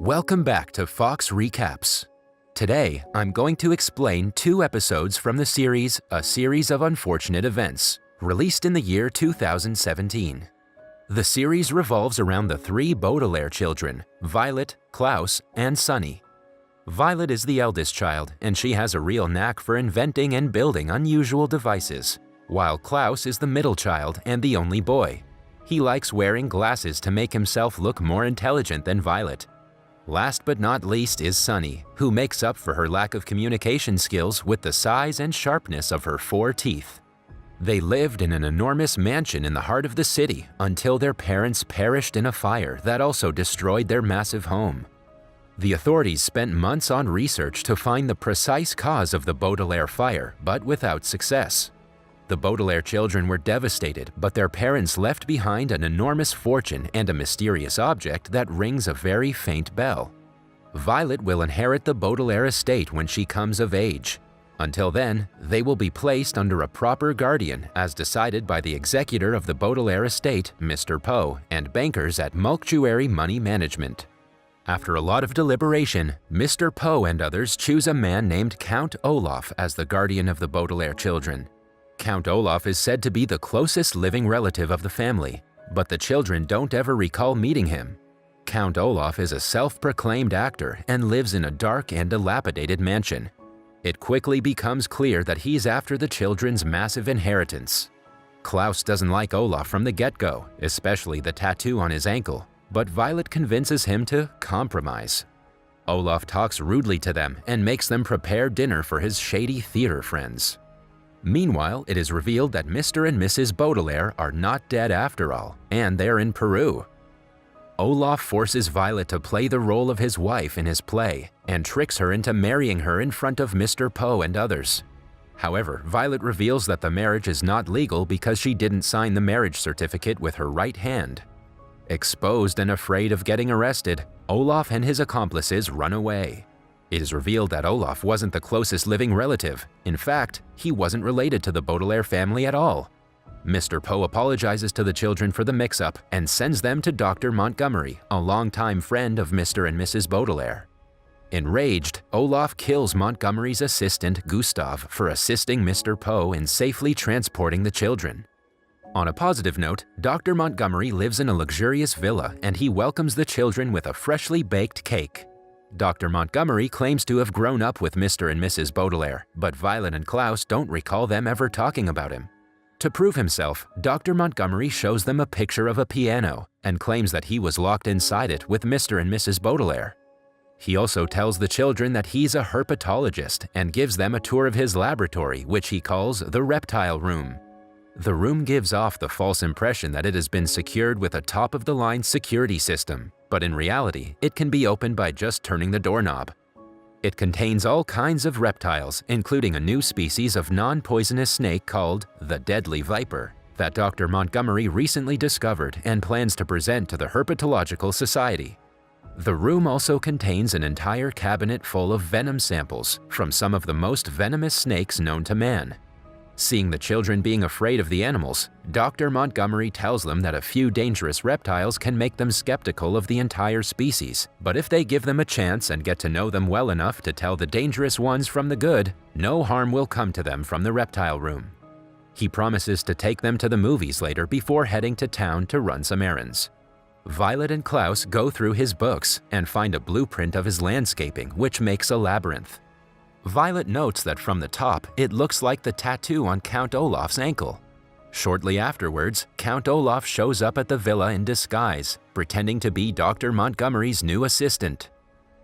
Welcome back to Fox Recaps. Today, I'm going to explain 2 episodes from the series A Series of Unfortunate Events, released in the year 2017. The series revolves around the 3 Baudelaire children, Violet, Klaus, and Sunny. Violet is the eldest child, and she has a real knack for inventing and building unusual devices, while Klaus is the middle child and the only boy. He likes wearing glasses to make himself look more intelligent than Violet. Last but not least is Sunny, who makes up for her lack of communication skills with the size and sharpness of her 4 teeth. They lived in an enormous mansion in the heart of the city until their parents perished in a fire that also destroyed their massive home. The authorities spent months on research to find the precise cause of the Baudelaire fire, but without success. The Baudelaire children were devastated, but their parents left behind an enormous fortune and a mysterious object that rings a very faint bell. Violet will inherit the Baudelaire estate when she comes of age. Until then, they will be placed under a proper guardian as decided by the executor of the Baudelaire estate, Mr. Poe, and bankers at Mulctuary Money Management. After a lot of deliberation, Mr. Poe and others choose a man named Count Olaf as the guardian of the Baudelaire children. Count Olaf is said to be the closest living relative of the family, but the children don't ever recall meeting him. Count Olaf is a self-proclaimed actor and lives in a dark and dilapidated mansion. It quickly becomes clear that he's after the children's massive inheritance. Klaus doesn't like Olaf from the get-go, especially the tattoo on his ankle, but Violet convinces him to compromise. Olaf talks rudely to them and makes them prepare dinner for his shady theater friends. Meanwhile, it is revealed that Mr. and Mrs. Baudelaire are not dead after all, and they're in Peru. Olaf forces Violet to play the role of his wife in his play and tricks her into marrying her in front of Mr. Poe and others. However, Violet reveals that the marriage is not legal because she didn't sign the marriage certificate with her right hand. Exposed and afraid of getting arrested, Olaf and his accomplices run away. It is revealed that Olaf wasn't the closest living relative. In fact, he wasn't related to the Baudelaire family at all. Mr. Poe apologizes to the children for the mix-up and sends them to Dr. Montgomery, a longtime friend of Mr. and Mrs. Baudelaire. Enraged, Olaf kills Montgomery's assistant, Gustav, for assisting Mr. Poe in safely transporting the children. On a positive note, Dr. Montgomery lives in a luxurious villa and he welcomes the children with a freshly baked cake. Dr. Montgomery claims to have grown up with Mr. and Mrs. Baudelaire, but Violet and Klaus don't recall them ever talking about him. To prove himself, Dr. Montgomery shows them a picture of a piano and claims that he was locked inside it with Mr. and Mrs. Baudelaire. He also tells the children that he's a herpetologist and gives them a tour of his laboratory, which he calls the reptile room. The room gives off the false impression that it has been secured with a top-of-the-line security system, but in reality, it can be opened by just turning the doorknob. It contains all kinds of reptiles, including a new species of non-poisonous snake called the deadly viper, that Dr. Montgomery recently discovered and plans to present to the Herpetological Society. The room also contains an entire cabinet full of venom samples from some of the most venomous snakes known to man. Seeing the children being afraid of the animals, Dr. Montgomery tells them that a few dangerous reptiles can make them skeptical of the entire species, but if they give them a chance and get to know them well enough to tell the dangerous ones from the good, no harm will come to them from the reptile room. He promises to take them to the movies later before heading to town to run some errands. Violet and Klaus go through his books and find a blueprint of his landscaping, which makes a labyrinth. Violet notes that from the top, it looks like the tattoo on Count Olaf's ankle. Shortly afterwards, Count Olaf shows up at the villa in disguise, pretending to be Dr. Montgomery's new assistant.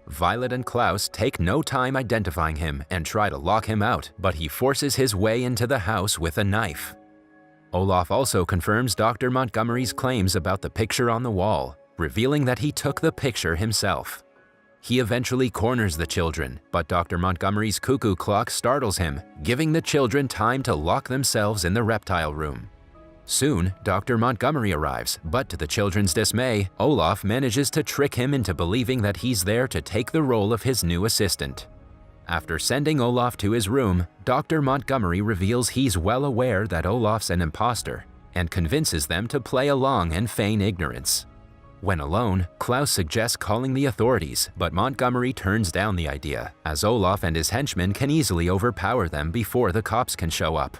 Violet and Klaus take no time identifying him and try to lock him out, but he forces his way into the house with a knife. Olaf also confirms Dr. Montgomery's claims about the picture on the wall, revealing that he took the picture himself. He eventually corners the children, but Dr. Montgomery's cuckoo clock startles him, giving the children time to lock themselves in the reptile room. Soon, Dr. Montgomery arrives, but to the children's dismay, Olaf manages to trick him into believing that he's there to take the role of his new assistant. After sending Olaf to his room, Dr. Montgomery reveals he's well aware that Olaf's an imposter and convinces them to play along and feign ignorance. When alone, Klaus suggests calling the authorities, but Montgomery turns down the idea, as Olaf and his henchmen can easily overpower them before the cops can show up.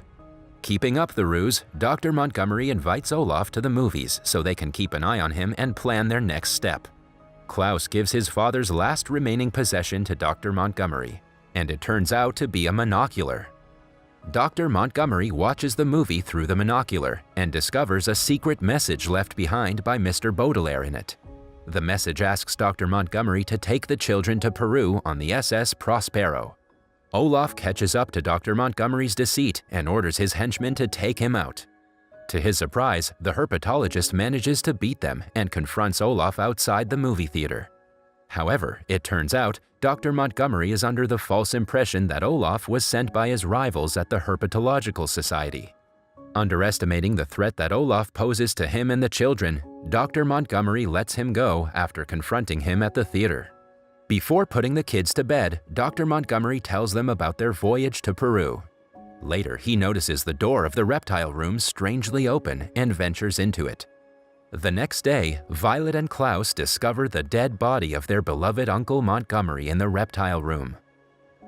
Keeping up the ruse, Dr. Montgomery invites Olaf to the movies so they can keep an eye on him and plan their next step. Klaus gives his father's last remaining possession to Dr. Montgomery, and it turns out to be a monocular. Dr. Montgomery watches the movie through the monocular and discovers a secret message left behind by Mr. Baudelaire in it. The message asks Dr. Montgomery to take the children to Peru on the SS Prospero. Olaf catches up to Dr. Montgomery's deceit and orders his henchmen to take him out. To his surprise, the herpetologist manages to beat them and confronts Olaf outside the movie theater. However, it turns out Dr. Montgomery is under the false impression that Olaf was sent by his rivals at the Herpetological Society. Underestimating the threat that Olaf poses to him and the children, Dr. Montgomery lets him go after confronting him at the theater. Before putting the kids to bed, Dr. Montgomery tells them about their voyage to Peru. Later, he notices the door of the reptile room strangely open and ventures into it. The next day, Violet and Klaus discover the dead body of their beloved Uncle Montgomery in the reptile room.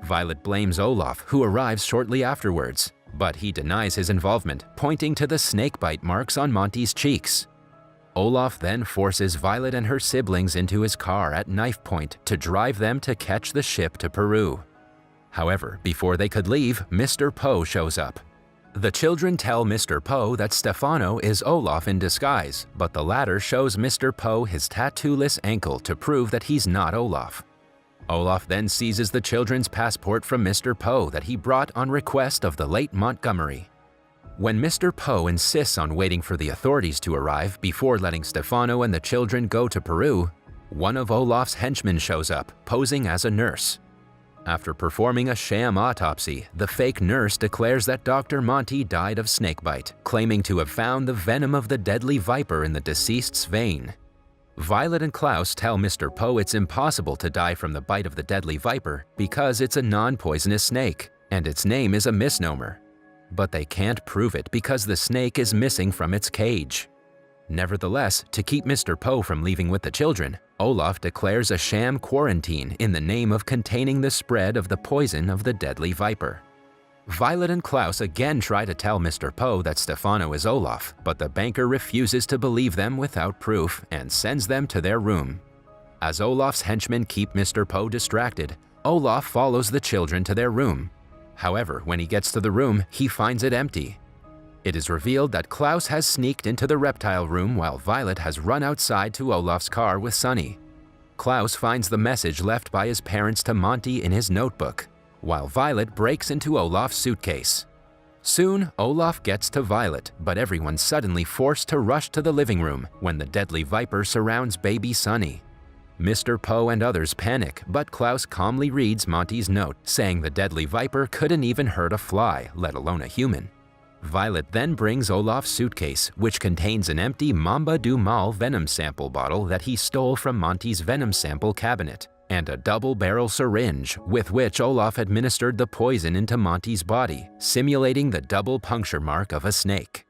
Violet blames Olaf, who arrives shortly afterwards, but he denies his involvement, pointing to the snakebite marks on Monty's cheeks. Olaf then forces Violet and her siblings into his car at knife point to drive them to catch the ship to Peru. However, before they could leave, Mr. Poe shows up. The children tell Mr. Poe that Stefano is Olaf in disguise, but the latter shows Mr. Poe his tattoo-less ankle to prove that he's not Olaf. Olaf then seizes the children's passport from Mr. Poe that he brought on request of the late Montgomery. When Mr. Poe insists on waiting for the authorities to arrive before letting Stefano and the children go to Peru, one of Olaf's henchmen shows up, posing as a nurse. After performing a sham autopsy, the fake nurse declares that Dr. Monty died of snakebite, claiming to have found the venom of the deadly viper in the deceased's vein. Violet and Klaus tell Mr. Poe it's impossible to die from the bite of the deadly viper because it's a non-poisonous snake, and its name is a misnomer. But they can't prove it because the snake is missing from its cage. Nevertheless, to keep Mr. Poe from leaving with the children, Olaf declares a sham quarantine in the name of containing the spread of the poison of the deadly viper. Violet and Klaus again try to tell Mr. Poe that Stefano is Olaf, but the banker refuses to believe them without proof and sends them to their room. As Olaf's henchmen keep Mr. Poe distracted, Olaf follows the children to their room. However, when he gets to the room, he finds it empty. It is revealed that Klaus has sneaked into the reptile room while Violet has run outside to Olaf's car with Sunny. Klaus finds the message left by his parents to Monty in his notebook, while Violet breaks into Olaf's suitcase. Soon, Olaf gets to Violet, but everyone's suddenly forced to rush to the living room when the deadly viper surrounds baby Sunny. Mr. Poe and others panic, but Klaus calmly reads Monty's note, saying the deadly viper couldn't even hurt a fly, let alone a human. Violet then brings Olaf's suitcase, which contains an empty Mamba du Mal venom sample bottle that he stole from Monty's venom sample cabinet, and a double-barrel syringe with which Olaf administered the poison into Monty's body, simulating the double puncture mark of a snake.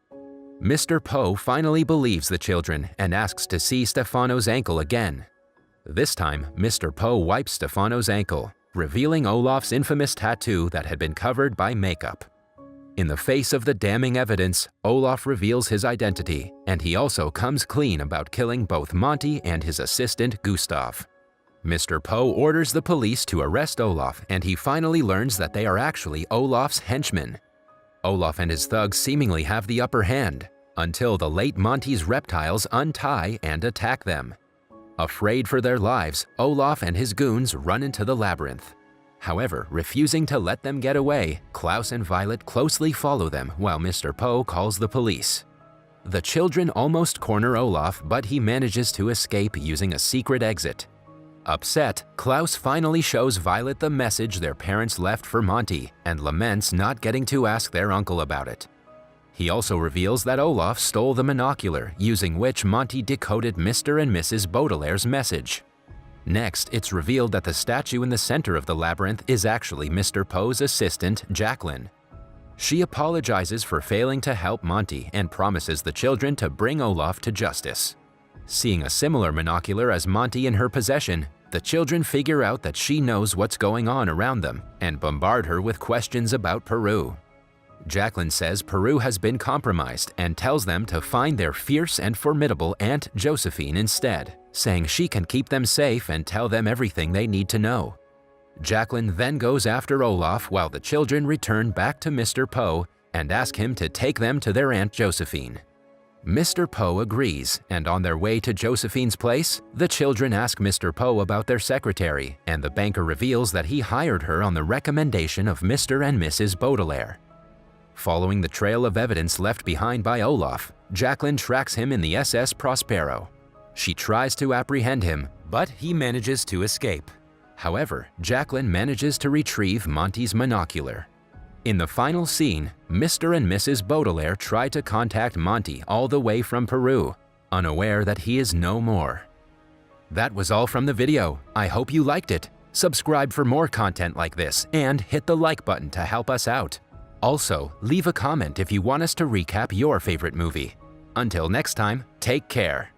Mr. Poe finally believes the children and asks to see Stefano's ankle again. This time, Mr. Poe wipes Stefano's ankle, revealing Olaf's infamous tattoo that had been covered by makeup. In the face of the damning evidence, Olaf reveals his identity, and he also comes clean about killing both Monty and his assistant Gustav. Mr. Poe orders the police to arrest Olaf, and he finally learns that they are actually Olaf's henchmen. Olaf and his thugs seemingly have the upper hand, until the late Monty's reptiles untie and attack them. Afraid for their lives, Olaf and his goons run into the labyrinth. However, refusing to let them get away, Klaus and Violet closely follow them while Mr. Poe calls the police. The children almost corner Olaf, but he manages to escape using a secret exit. Upset, Klaus finally shows Violet the message their parents left for Monty and laments not getting to ask their uncle about it. He also reveals that Olaf stole the monocular, using which Monty decoded Mr. and Mrs. Baudelaire's message. Next, it's revealed that the statue in the center of the labyrinth is actually Mr. Poe's assistant, Jacqueline. She apologizes for failing to help Monty and promises the children to bring Olaf to justice. Seeing a similar monocular as Monty in her possession, the children figure out that she knows what's going on around them and bombard her with questions about Peru. Jacqueline says Peru has been compromised and tells them to find their fierce and formidable Aunt Josephine instead, saying she can keep them safe and tell them everything they need to know. Jacqueline then goes after Olaf while the children return back to Mr. Poe and ask him to take them to their Aunt Josephine. Mr. Poe agrees, and on their way to Josephine's place, the children ask Mr. Poe about their secretary, and the banker reveals that he hired her on the recommendation of Mr. and Mrs. Baudelaire. Following the trail of evidence left behind by Olaf, Jacqueline tracks him in the SS Prospero. She tries to apprehend him, but he manages to escape. However, Jacqueline manages to retrieve Monty's monocular. In the final scene, Mr. and Mrs. Baudelaire try to contact Monty all the way from Peru, unaware that he is no more. That was all from the video. I hope you liked it. Subscribe for more content like this and hit the like button to help us out. Also, leave a comment if you want us to recap your favorite movie. Until next time, take care.